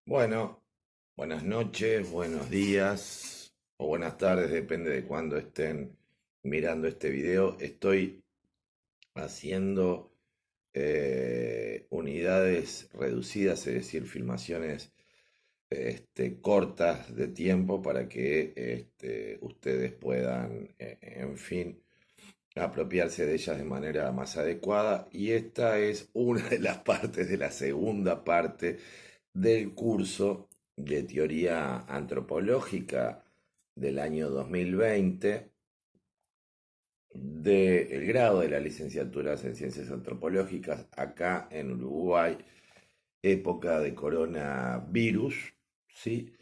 Bueno, buenas noches, buenos días o buenas tardes, depende de cuándo estén mirando este video. Estoy haciendo unidades reducidas, es decir, filmaciones cortas de tiempo para que ustedes puedan, en fin, apropiarse de ellas de manera más adecuada. Y esta es una de las partes de la segunda parte del curso de teoría antropológica del año 2020 del grado de la licenciatura en ciencias antropológicas acá en Uruguay, época de coronavirus, ¿sí?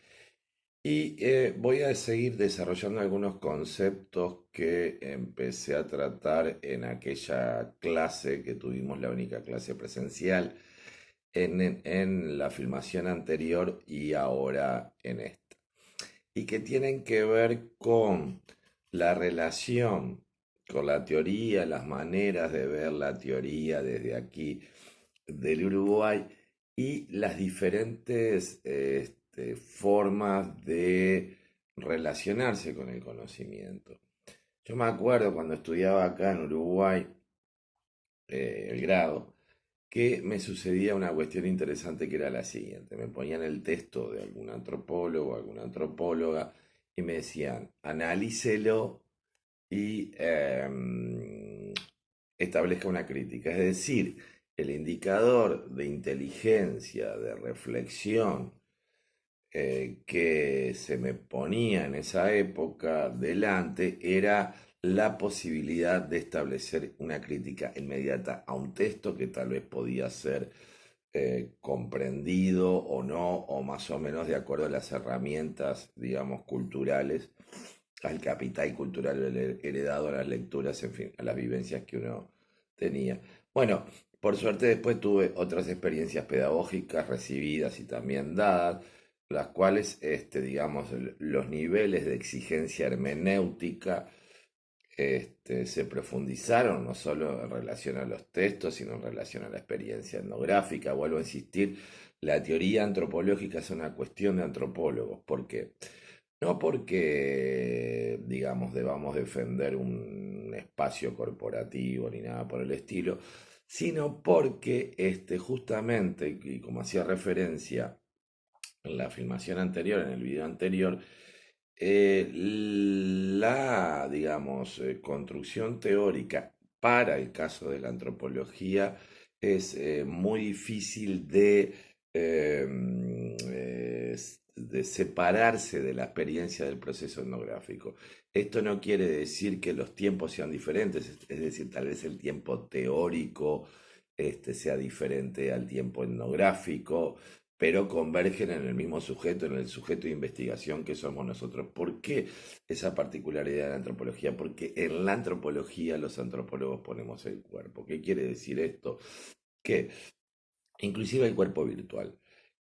Y voy a seguir desarrollando algunos conceptos que empecé a tratar en aquella clase que tuvimos, la única clase presencial, en la filmación anterior y ahora en esta. Y que tienen que ver con la relación con la teoría, las maneras de ver la teoría desde aquí del Uruguay y las diferentes formas de relacionarse con el conocimiento. Yo me acuerdo cuando estudiaba acá en Uruguay el grado, que me sucedía una cuestión interesante que era la siguiente. Me ponían el texto de algún antropólogo, alguna antropóloga, y me decían, analícelo y establezca una crítica. Es decir, el indicador de inteligencia, de reflexión, que se me ponía en esa época delante era la posibilidad de establecer una crítica inmediata a un texto que tal vez podía ser comprendido o no, o más o menos de acuerdo a las herramientas, digamos, culturales, al capital cultural heredado a las lecturas, en fin, a las vivencias que uno tenía. Bueno, por suerte después tuve otras experiencias pedagógicas recibidas y también dadas, las cuales, digamos, los niveles de exigencia hermenéutica se profundizaron no solo en relación a los textos, sino en relación a la experiencia etnográfica. Vuelvo a insistir, la teoría antropológica es una cuestión de antropólogos. ¿Por qué? No porque, digamos, debamos defender un espacio corporativo ni nada por el estilo, sino porque justamente, y como hacía referencia en la filmación anterior, en el video anterior, la, digamos, construcción teórica para el caso de la antropología es muy difícil de separarse de la experiencia del proceso etnográfico. Esto no quiere decir que los tiempos sean diferentes, es decir, tal vez el tiempo teórico sea diferente al tiempo etnográfico, pero convergen en el mismo sujeto, en el sujeto de investigación que somos nosotros. ¿Por qué esa particularidad de la antropología? Porque en la antropología los antropólogos ponemos el cuerpo. ¿Qué quiere decir esto? Que inclusive el cuerpo virtual,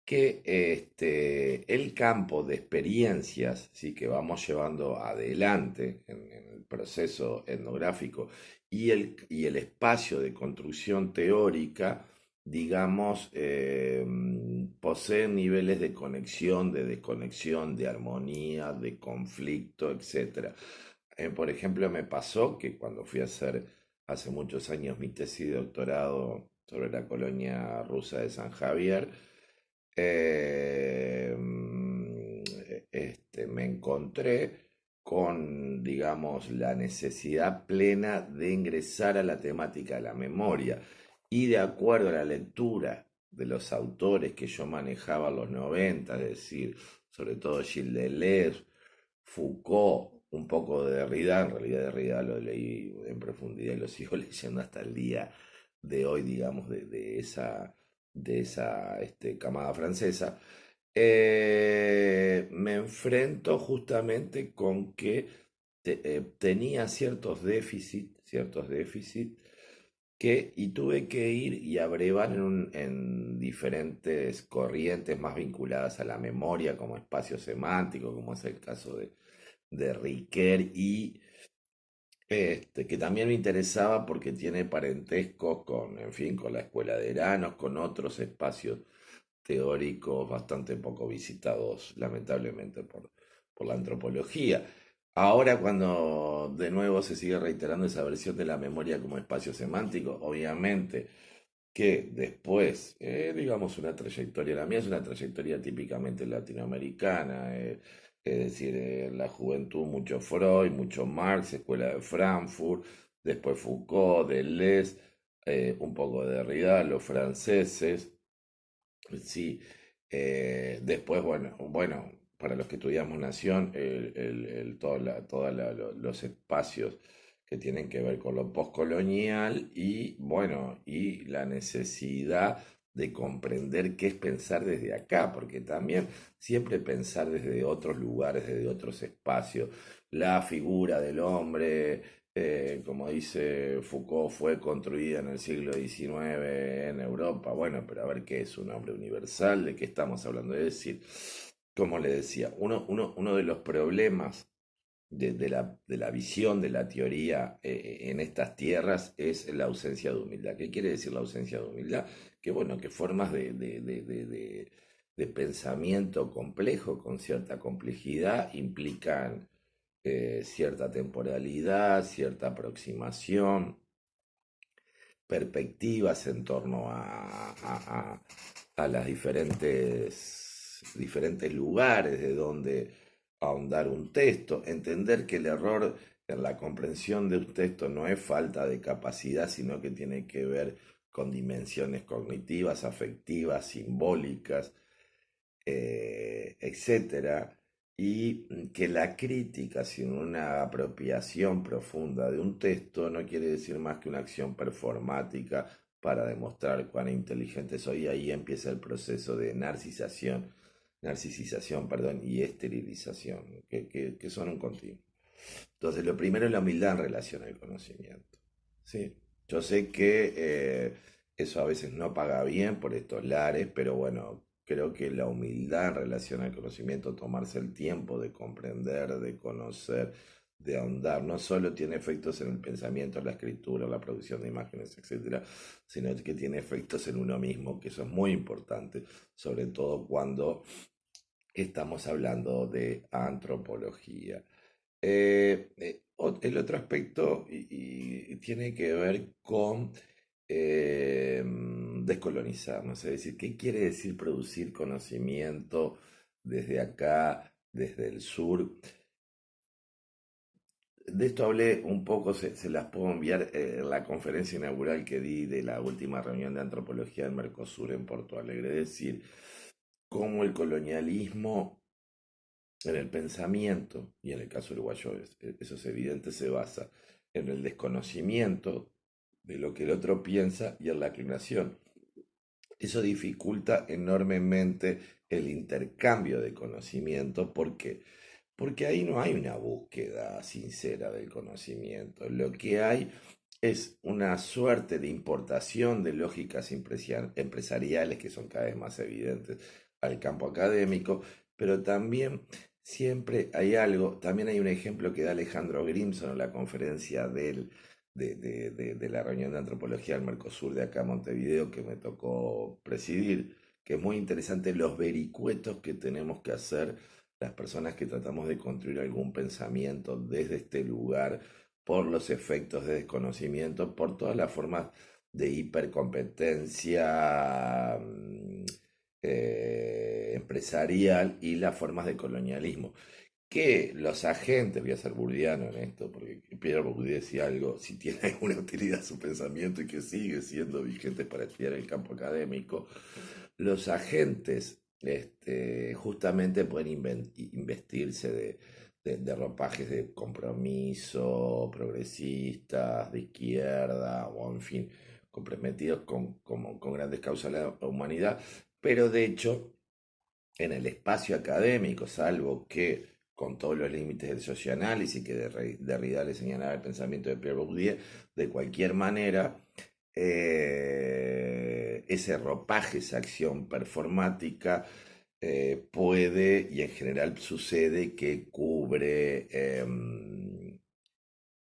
que el campo de experiencias, ¿sí?, que vamos llevando adelante en el proceso etnográfico y el espacio de construcción teórica, digamos, poseen niveles de conexión, de desconexión, de armonía, de conflicto, etcétera. Por ejemplo, me pasó que cuando fui a hacer hace muchos años mi tesis de doctorado sobre la colonia rusa de San Javier, eh, me encontré con, digamos, la necesidad plena de ingresar a la temática de la memoria y de acuerdo a la lectura de los autores que yo manejaba en los 90, es decir, sobre todo Gilles Deleuze, Foucault, un poco de Derrida. En realidad Derrida lo leí en profundidad y lo sigo leyendo hasta el día de hoy, digamos, de esa camada francesa. Me enfrento justamente con que tenía ciertos déficits y tuve que ir y abrevar en diferentes corrientes más vinculadas a la memoria como espacio semántico, como es el caso de Riquet, y que también me interesaba porque tiene parentesco con, en fin, con la escuela de Eranos, con otros espacios teóricos bastante poco visitados, lamentablemente, por la antropología. Ahora, cuando de nuevo se sigue reiterando esa versión de la memoria como espacio semántico, obviamente que después, digamos, una trayectoria, la mía es una trayectoria típicamente latinoamericana, es decir, en la juventud mucho Freud, mucho Marx, Escuela de Frankfurt, después Foucault, Deleuze, un poco de Derrida, los franceses, sí, después, bueno, para los que estudiamos Nación, los espacios que tienen que ver con lo postcolonial y, bueno, y la necesidad de comprender qué es pensar desde acá, porque también siempre pensar desde otros lugares, desde otros espacios, la figura del hombre, como dice Foucault, fue construida en el siglo XIX en Europa. Bueno, pero a ver qué es un hombre universal, de qué estamos hablando. Es decir, como le decía, uno de los problemas de la visión de la teoría en estas tierras es la ausencia de humildad. ¿Qué quiere decir la ausencia de humildad? Que bueno, que formas de pensamiento complejo, con cierta complejidad, implican cierta temporalidad, cierta aproximación, perspectivas en torno a las diferentes lugares de donde ahondar un texto, entender que el error en la comprensión de un texto no es falta de capacidad, sino que tiene que ver con dimensiones cognitivas, afectivas, simbólicas, etcétera, y que la crítica sin una apropiación profunda de un texto no quiere decir más que una acción performática para demostrar cuán inteligente soy. Y ahí empieza el proceso de narcisización, perdón, y esterilización, que son un continuo. Entonces, lo primero es la humildad en relación al conocimiento. Sí, yo sé que eso a veces no paga bien por estos lares, pero bueno, creo que la humildad en relación al conocimiento, tomarse el tiempo de comprender, de conocer, de ahondar, no solo tiene efectos en el pensamiento, en la escritura, en la producción de imágenes, etcétera, sino que tiene efectos en uno mismo, que eso es muy importante, sobre todo cuando estamos hablando de antropología. El otro aspecto y tiene que ver con descolonizarnos, es decir, ¿qué quiere decir producir conocimiento desde acá, desde el sur? De esto hablé un poco, se las puedo enviar en la conferencia inaugural que di de la última reunión de antropología del Mercosur en Porto Alegre, es decir, cómo el colonialismo en el pensamiento, y en el caso uruguayo eso es evidente, se basa en el desconocimiento de lo que el otro piensa y en la aclinación. Eso dificulta enormemente el intercambio de conocimiento. ¿Por qué? Porque ahí no hay una búsqueda sincera del conocimiento. Lo que hay es una suerte de importación de lógicas empresariales que son cada vez más evidentes al campo académico, pero también siempre hay algo, también hay un ejemplo que da Alejandro Grimson en la conferencia de la reunión de antropología del Mercosur de acá en Montevideo que me tocó presidir, que es muy interesante los vericuetos que tenemos que hacer las personas que tratamos de construir algún pensamiento desde este lugar por los efectos de desconocimiento, por todas las formas de hipercompetencia empresarial y las formas de colonialismo. Que los agentes, voy a ser burdiano en esto, porque Pierre Bourdieu decía algo, si tiene alguna utilidad su pensamiento y que sigue siendo vigente para estudiar el campo académico, los agentes justamente pueden investirse de ropajes de compromiso, progresistas, de izquierda, o en fin, comprometidos con grandes causas de la humanidad, pero de hecho, en el espacio académico, salvo que con todos los límites del socioanálisis que Derrida le señalaba el pensamiento de Pierre Bourdieu, de cualquier manera, ese ropaje, esa acción performática puede y en general sucede que cubre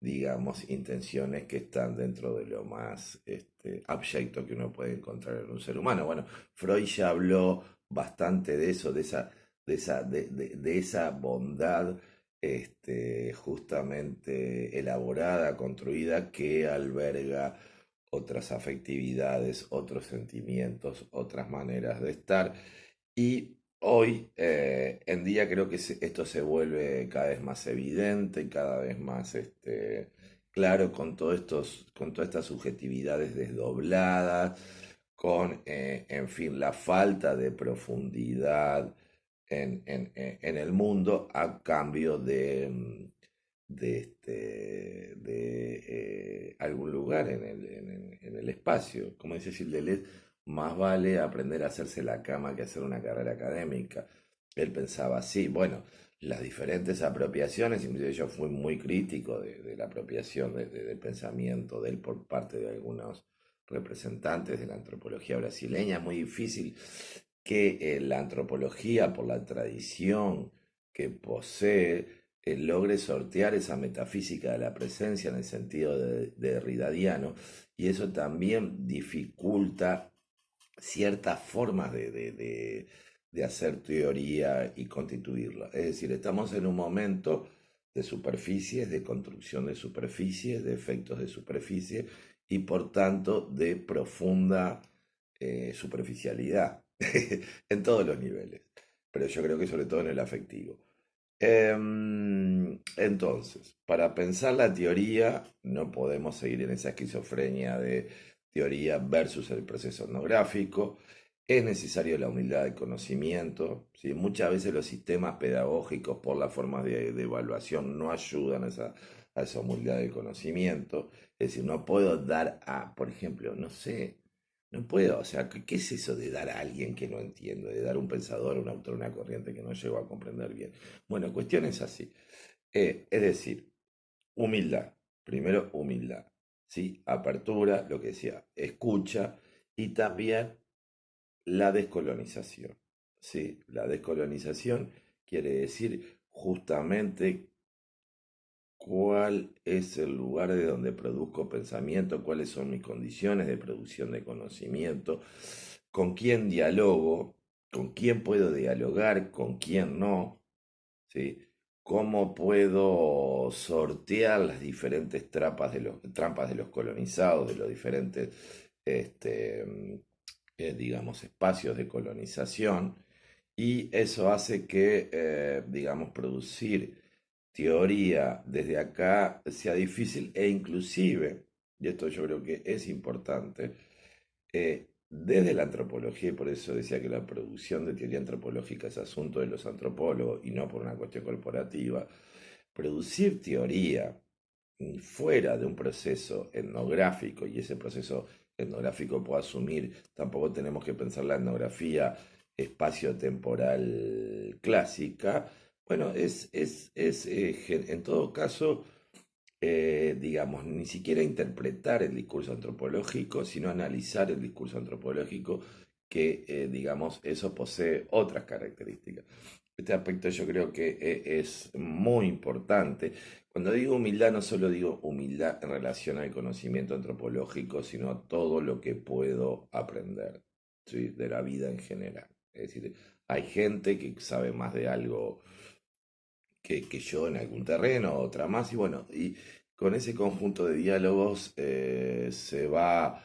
digamos, intenciones que están dentro de lo más abyecto que uno puede encontrar en un ser humano. Bueno, Freud ya habló bastante de eso, de esa bondad justamente elaborada, construida, que alberga otras afectividades, otros sentimientos, otras maneras de estar. Y hoy en día creo que esto se vuelve cada vez más evidente y cada vez más claro con todas estas subjetividades desdobladas, con, en fin, la falta de profundidad en el mundo a cambio de algún lugar en el espacio. Como dice Gilles Deleuze, más vale aprender a hacerse la cama que hacer una carrera académica. Él pensaba así. Bueno, las diferentes apropiaciones, inclusive yo fui muy crítico de la apropiación del pensamiento de él por parte de algunos representantes de la antropología brasileña. Es muy difícil que la antropología, por la tradición que posee, logre sortear esa metafísica de la presencia en el sentido de derridadiano, y eso también dificulta ciertas formas de hacer teoría y constituirla. Es decir, estamos en un momento de superficies, de construcción de superficies, de efectos de superficie y por tanto de profunda superficialidad en todos los niveles, pero yo creo que sobre todo en el afectivo. Entonces, para pensar la teoría, no podemos seguir en esa esquizofrenia de teoría versus el proceso etnográfico. Es necesario la humildad del conocimiento. ¿Sí? Muchas veces los sistemas pedagógicos, por las formas de evaluación, no ayudan a esa humildad del conocimiento. Es decir, no puedo dar a, por ejemplo, no sé, no puedo, o sea, ¿qué es eso de dar a alguien que no entiendo? De dar a un pensador, un autor, una corriente que no llego a comprender bien. Bueno, cuestión es así. Es decir, humildad. Primero, humildad. ¿Sí? Apertura, lo que decía, escucha y también la descolonización. ¿Sí? La descolonización quiere decir justamente cuál es el lugar de donde produzco pensamiento, cuáles son mis condiciones de producción de conocimiento, con quién dialogo, con quién puedo dialogar, con quién no, ¿sí? Cómo puedo sortear las diferentes trampas de los colonizados, de los diferentes, digamos, espacios de colonización, y eso hace que, digamos, producir teoría desde acá sea difícil e inclusive, y esto yo creo que es importante, desde la antropología, y por eso decía que la producción de teoría antropológica es asunto de los antropólogos y no por una cuestión corporativa, producir teoría fuera de un proceso etnográfico, y ese proceso etnográfico puede asumir, tampoco tenemos que pensar la etnografía espacio-temporal clásica, bueno, en todo caso, digamos, ni siquiera interpretar el discurso antropológico, sino analizar el discurso antropológico, que, digamos, eso posee otras características. Este aspecto yo creo que es muy importante. Cuando digo humildad, no solo digo humildad en relación al conocimiento antropológico, sino a todo lo que puedo aprender, ¿sí? De la vida en general. Es decir, hay gente que sabe más de algo que yo en algún terreno, otra más, y bueno, y con ese conjunto de diálogos se va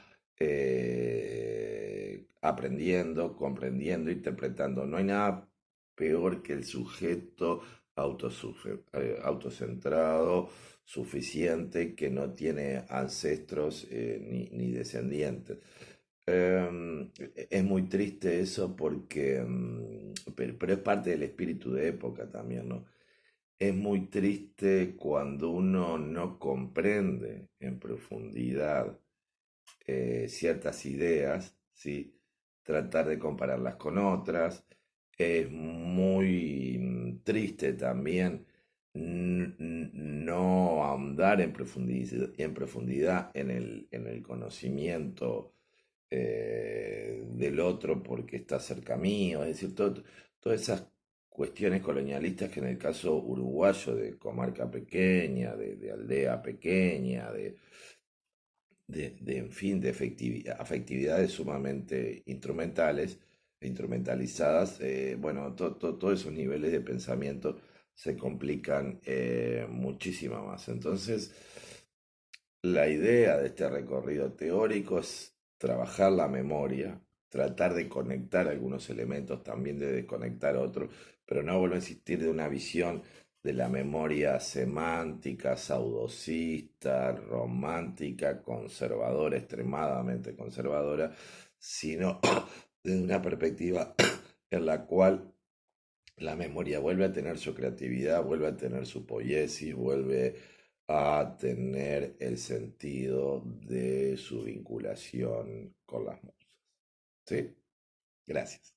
aprendiendo, comprendiendo, interpretando. No hay nada peor que el sujeto autocentrado, suficiente, que no tiene ancestros ni descendientes. Es muy triste eso porque, pero es parte del espíritu de época también, ¿no? Es muy triste cuando uno no comprende en profundidad ciertas ideas, ¿sí? Tratar de compararlas con otras. Es muy triste también no ahondar en profundidad en el conocimiento del otro porque está cerca mío. Es decir, todas esas cuestiones colonialistas que en el caso uruguayo de comarca pequeña, de aldea pequeña, en fin, de afectividades sumamente instrumentales e instrumentalizadas, bueno, todos esos niveles de pensamiento se complican muchísimo más. Entonces, la idea de este recorrido teórico es trabajar la memoria, tratar de conectar algunos elementos, también de desconectar otros, pero no vuelvo a insistir de una visión de la memoria semántica, saudosista, romántica, conservadora, extremadamente conservadora, sino desde una perspectiva en la cual la memoria vuelve a tener su creatividad, vuelve a tener su poiesis, vuelve a tener el sentido de su vinculación con las musas. ¿Sí? Gracias.